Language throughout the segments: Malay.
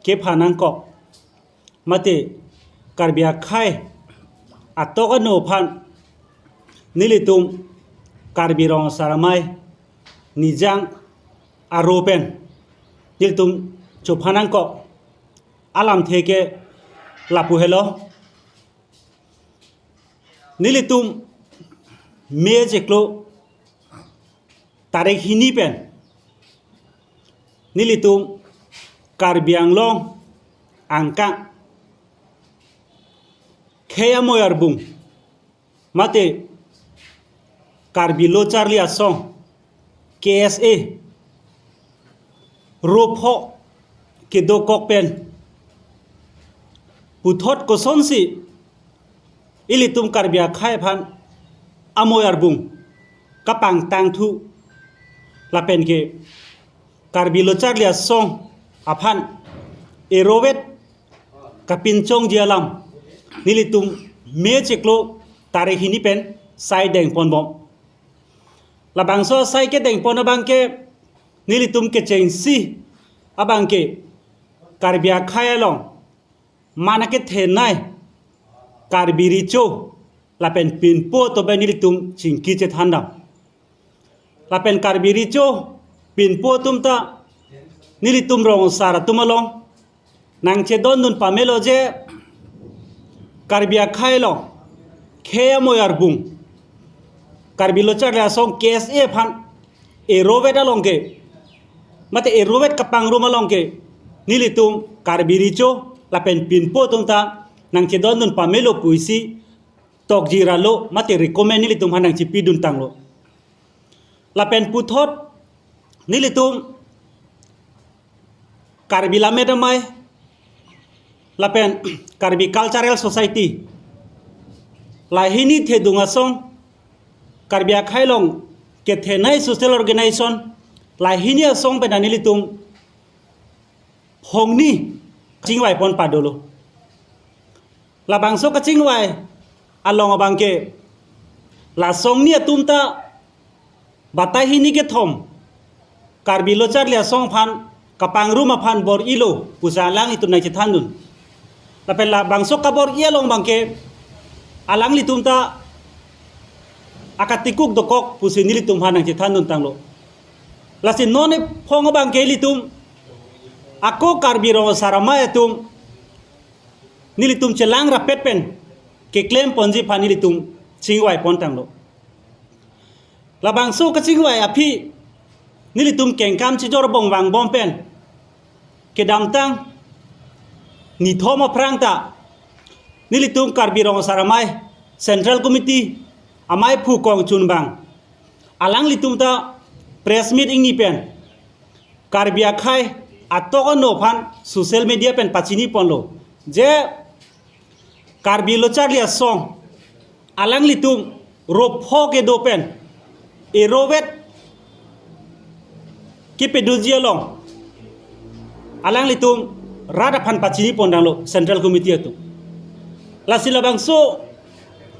ke phanang kok mate karbia khai atoka no phan nilitum karbirong saramai nijang aropen nilitum chu phanang kok alam theke lapu helo nilitum mejeklo tarek hini pen nilitum karbiang long angka kheya moyar bung mate karbilo charli asong KSA ropho ke do kok pen puthot ko sonsi ilitum karbia khai phan amoyar bung kapang tang thu lapen ke karbilo charli asong aphan erovet kapinchong dialam nilitum mecheklo tare hini pen sai deng pon bom labangso sai ke deng pon abang ke nilitum ke chengsi abang ke karbia khaya long mana ke thenai karbiri cho lapen pin po to ben nilitum chingki che thandam lapen karbiri cho pin po tum ta nilitum rong sara tumalong nang che don nun pamelo je karbia khailo kheya moyar bung karbilo charla song KSA phan erovet alongke mate erovet kapang ruma longke nilitum karbiri cho lapen pin po tum ta nang che don nun pamelo puisi tok jira lo mate recommend nilitum hanang chi pidun tanglo lapen puthot nilitum karbila medamai lapen karbi cultural society lahini the dungasong karbia khailong ke thenai social organization lahini asong pe danilitum hongni chingwai pon padolo labangso ka chingwai along abangke la songni atumta batahini ke thom karbi lochar lia song phan kapang ruma phan bor ilo pusalang itu nai chethandun lapen la bangso kabor ialong bangke alang litumta akatikuk dokok pusinili litum hanang chethandun tanglo lasin none phong bangke litum ako karbiro sarama etum nilitum chelang rapet pen ke claim ponji phan nilitum chingwai pon tanglo la bangso ka chingwai api nilitum kengkam chijor bong wang bom pen ke damtang ni thoma prangta nilitum karbirong saramai central committee amai phu kong chunbang alang litum ta press meet ingi pen karbia khai atoko no phan social media pen pachini ponlo je karbilo charlia song alang litum ropho ke do pen erovet kipedujia long alang litum rada phan pachini pondalo central committee tu lasila bangso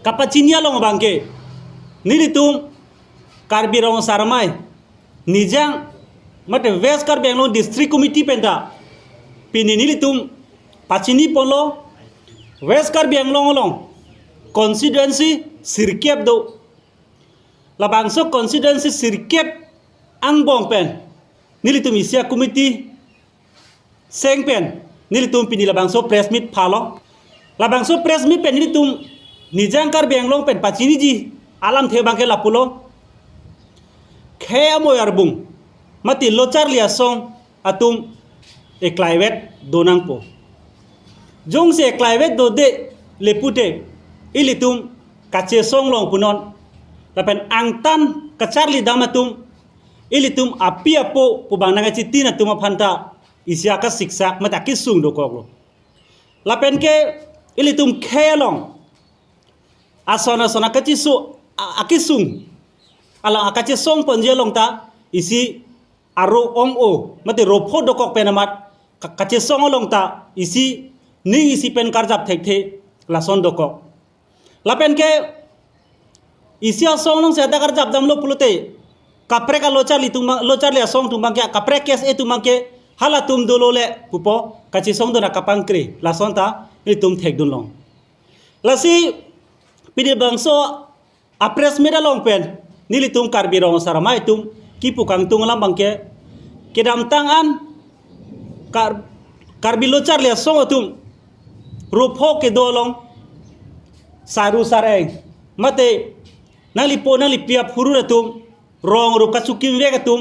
kapachinia long bangke nilitum karbirong saramai nijang mate west karbenglo district committee penda pini nilitum pachini ponlo west karbenglo long constituency sirkep do labangso constituency sirkep angbong pen nilitum isia committee seng pen nilitum pini labangso press meet phalo labangso press meet pen nilitum nijang karbenglo pen pachini ji alam the bangke lapulo kheya moyar bung mati lochar lia song atum eklaivet donangpo jong se eklaivet do de lepute ilitum kache song long punon lapen angtan kacharli damatum ilitum api apo pubang nanga chitina tuma phanta isiaka siksak mata kisung do koklo lapen ke ilitum khelong asona sona kachisu akisung ala akache song ponjelong ta isi aro ong o mate ropho dokok penamat kache song long ta isi ning isi pen karjap thekte lason dokok lapen ke isi song long se karjap damlo pulute kapre ka lochar li tumang lochar le song tumang ke kapre kes e tumang ke hala tum dolo le pupo kachi song do na kapangkri la sonta ni tum thek dun long lasi pidi bangso apres meda long pen nili tum karbi rong saramai tum kipu kang tung lam bangke kedam tangan karbi lochar le song tum rupo ke dolong saru sareng mate nali po nali piap huru tum rong ru kasukim ve tum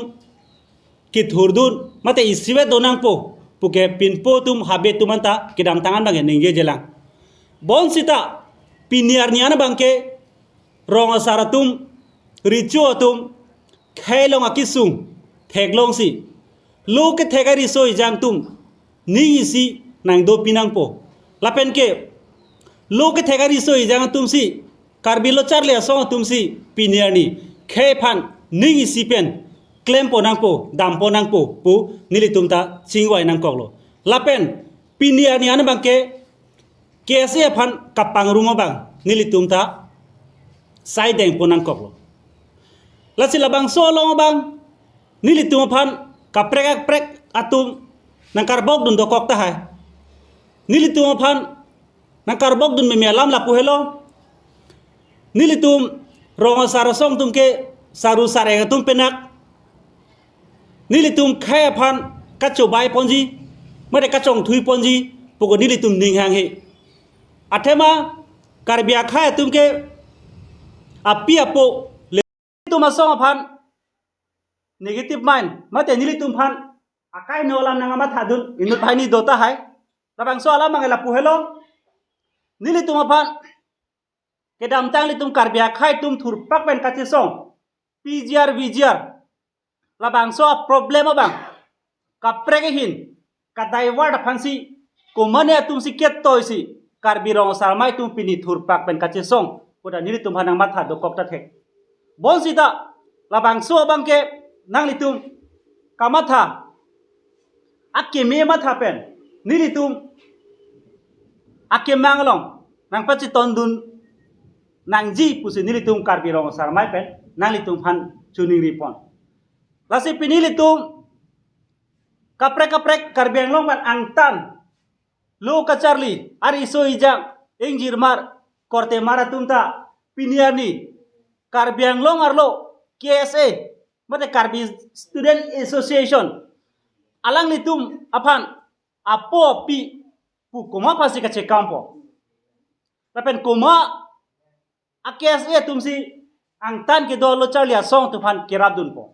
kit hurdun mate isiwe donang po puke pinpo tum habe tumanta kedam tangan bange ningge jelang bon sita piniar niana bangke rong saratum richo tum khailong akisung theglong si lo ke thegari soi jang tum ni isi nang do pinang po lapen ke lo ke thegari soi jang tum si karbilo charle song tum si piniar ni khe phan ni isi pen claim po nang po dam po nang po pu nili tumta chingwai nang koklo lapen piniar ni an bangke kese phan kapang rungo bang nili tumta sai deng po nang koklo lasi labang solong bang nili tum phan kaprek prek atum nang karbok dun do kok ta hai nili tum phan nang karbok dun me melam la pu helo nili tum rong sarasong tum ke saru sare tum penak nili tum khe phan kacho bai ponji made kachong thui ponji pugo nili tum ning hang he athema karbia kha tum ke api apo le tum asong phan negative mind mate nili tum phan akai no lam nanga ma thadun inut bhaini dota hai labang so ala mangela pu helo nili tum phan kedam tang li tum karbia khai tum thur pak pen kachi song pgr vgr labang so problem bang kaprege hin kadai ward phansi komane tum si ket toy si karbi rong sarmai tum pini thur pak pen kachi song oda nili tum hanang matha do kokta thek bon sita labang so bang ke nang li tum kamatha akke me matha pen nili tum akke manglong nang pachi tondun nang ji pusi nili tum karbi rong sarmai pen nang li tum han chuning ripon lasi pinili tum kaprek karbiang long ban angtan lu kacarli ari so ijang ingjir mar korte mara tumta piniani karbiang long arlo KSA mate karbi student association alang litum apan apo pi pu koma pasi ka chekampo tapen koma KSA tumsi angtan ke dolo charlia song tufan kiradun po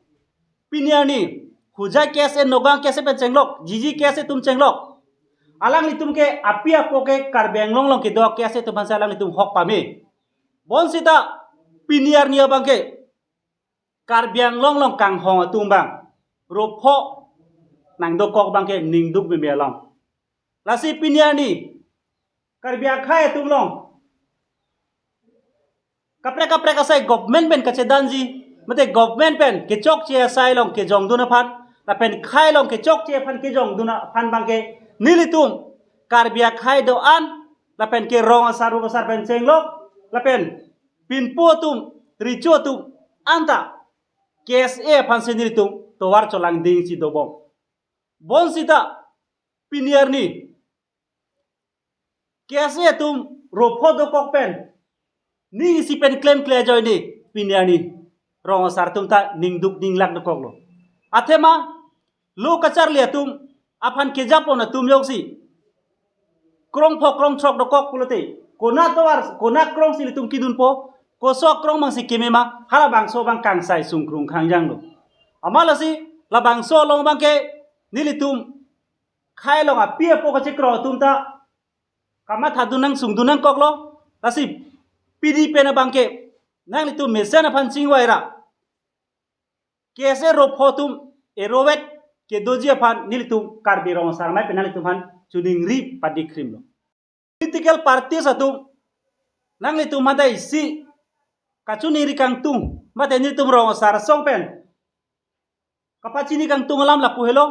piniani huja kese nogang kese pen cenglok jiji kese tum cenglok alang litum ke api apo ke karbeng long long ke do kese tum hansa alang litum hok pame bon sita piniar nia bangke karbeng long long kang hong tum bang ropo nang do kok bangke ning duk be long lasi piniar ni karbia khai tum long kaprek asai government ben kache danji mate government pen ke chok che sai long ke jong duna phan la pen khai long ke chok che phan ke jong duna phan bangke nilitum karbia khai do an la pen ke rong saru besar pen chenglok la pen pin po tum richo tum anta KSA phan se nilitum to war cholang ding si do bom bon sita pinier ni KSA tum ropo do kok pen ni si pen claim clear joy ni pinier ni rong sar tum ta ning duk ning lak do koklo athema lo kachar le tum aphan ke japona tum yoksi krong phok krong chok do kok pulote kona towar kona krong si tum kidun po ko so krong mang si kemema hala bang so bang kang sai sung krung khang jang do amala si la bang so long bang ke nilitum khai long a pie po ka chikro tum ta kama thadunang sungdunang koklo lasi pidi pena bang ke nang litum mesana phan chingwaira kese ro photum erowet ke doji phan nilitum karbi rong sarmai penalitum phan chuning ri padi krim lo political parties atum nang litum madai si kachuni ri kang tung mate nilitum rong sar song pen kapachini kang tung lam la puhelo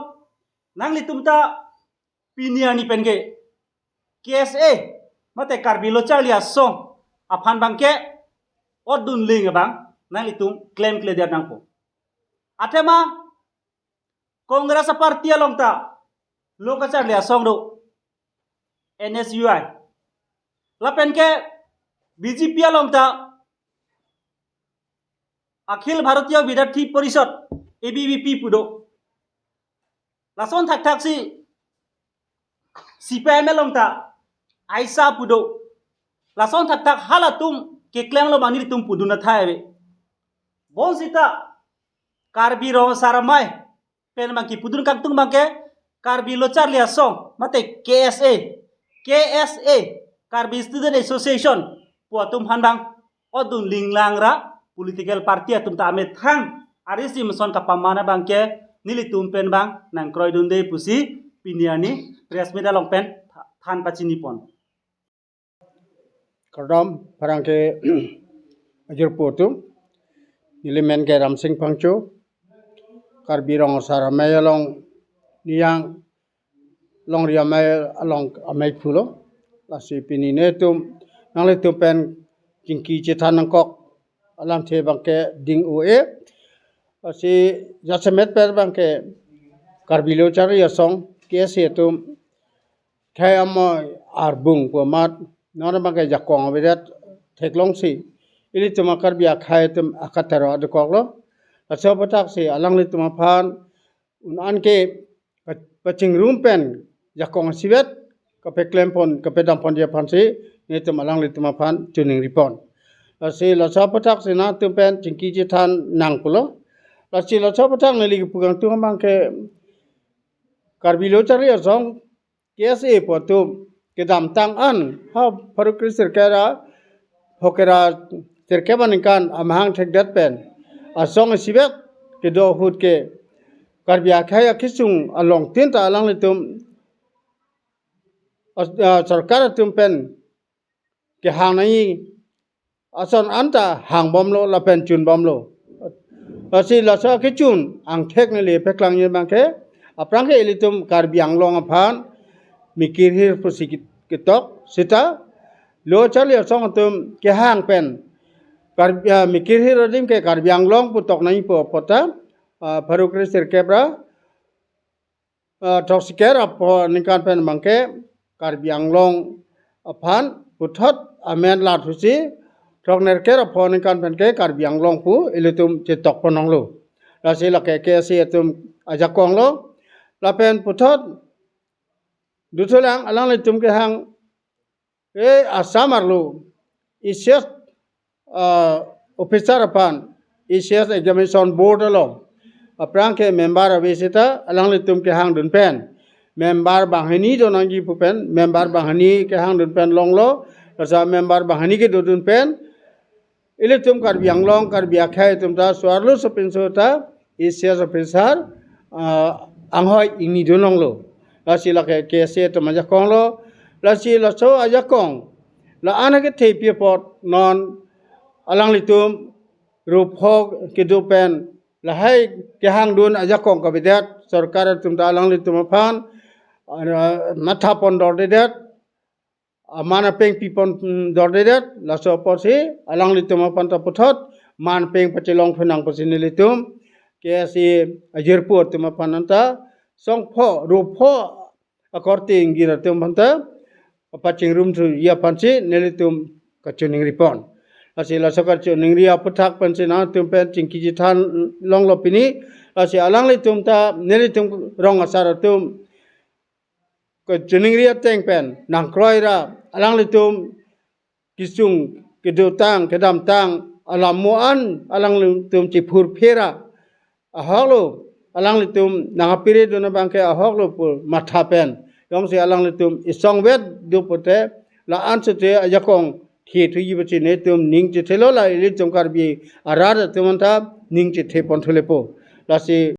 nang litum ta piniani pen ge KSA mate karbi lo charlia song aphan bangke odun ling bang nang litum claim clear nang po atema Kongres party along ta लोग का लिया सॉन्ग दो NSUI लापेन के BJP अलंता अखिल भारतीय विद्यार्थी परिषद ABVP पुदो लासन थाक थाक सी CPM अलंता आइसा पुदो लासन थाक थाक हाला तुम केक्लेंग लो बांगी तुम पुदुना थाए बे बोन सीता कार्बी रो सारामाय पेन बांकी पुदुन कांतुंग बांके कार्बी लो चार्लिया सॉन्ग मते KSA कार्बी स्टूडेंट एसोसिएशन पुआतुम हानबांग अदुन लिंगलांगरा political party atum ta ame thang arisi mson ka pamana bangke nili tum pen bang nang kroy dunde pusi piniani press media long pen than pachini pon Kadam parangke ajur potum nili men ke ram singh pangcho karbirong sara mayalong niang long ria may along amay phulo lasi pinine tum nang le tum pen jingki chetan nangkok alam the bangke ding ue si jasemet per bangke karbilo chari asong kese tum thayam arbung ko mat nona bangke jakong bedat theklong si ili tuma karbia khai tum akataro adkoklo aso patak si alang li tuma phan unan ke paching room pen jakong siwet ka pe klempon ka pe dampon dia phan si ni tum alang li tuma phan tuning ripon lasi lasa patak sina tumpen jingki jitan nang pulo lasi lasa patak neli pugang tung bangke karbilo chari asong KSA potum kedam tang an ha parukri sirkera hokera sirkebaninkan amhang thekdat pen asong sibek kedo hut ke karbia khaya kisung along tinta alang litum sarkar tumpen ke hanai ason anta hang bomlo lapen chun bomlo asi lasa kichun ang teknili peklang ye bangke aprangke elitum karbiang long aphan mikir hir pusikit kitok sita lo chali asong tum ke hang pen karbia mikir hir radim ke karbiang long putok nai po pota parukri sirkebra toxicera po nikan pen bangke karbiang long aphan puthot amen lat husi Trok nerkera phone kan pen ke karbiang long pu ilitum cetok ponong lo la si la ke si atum ajakong lo la pen puthot dutulang alang litum ke hang asamar lo isyas officer pan isyas examination board lo aprang ke member avisita alang litum ke hang dun pen member bahani donangi pu pen member bahani ke hang dun pen long lo sa member bahani ke dun pen Ili tum karbiang long karbiak hai tum ta swarlo sapinso ta isya sapinsar anghoi ini donong lo lasi la ke se to majakong lo lasi la so ajakong la anake thepie pot non alang litum ruphok kidupen la hai ke hang dun ajakong ka bidat sarkar tum ta alang litum phan matha pondor dedat mana peng pipon dordedat laso porsi alang litum panta puthot man peng pachelong phenang pasini litum kesi ajirpur tum pananta songpho rupho akorting giratum panta paching room tu ya pansi nelitum kachuning ripon asi laso kachuning ria puthak pansi na tum pen chingki jithan long lopini asi alang litum ta nelitum rong asaratum Kejuning ria teng pen nang kroy ra alang litum kisung kedutang kedam tang alam muan alang litum cipur phera aholo alang litum nang apire dona bangke aholo pul matha pen yong se alang litum isong wet du pote la ansete ajakong thi thu yibachi ne tum ning che thelo la litum karbi arada tumanta ning che the pon thole po la se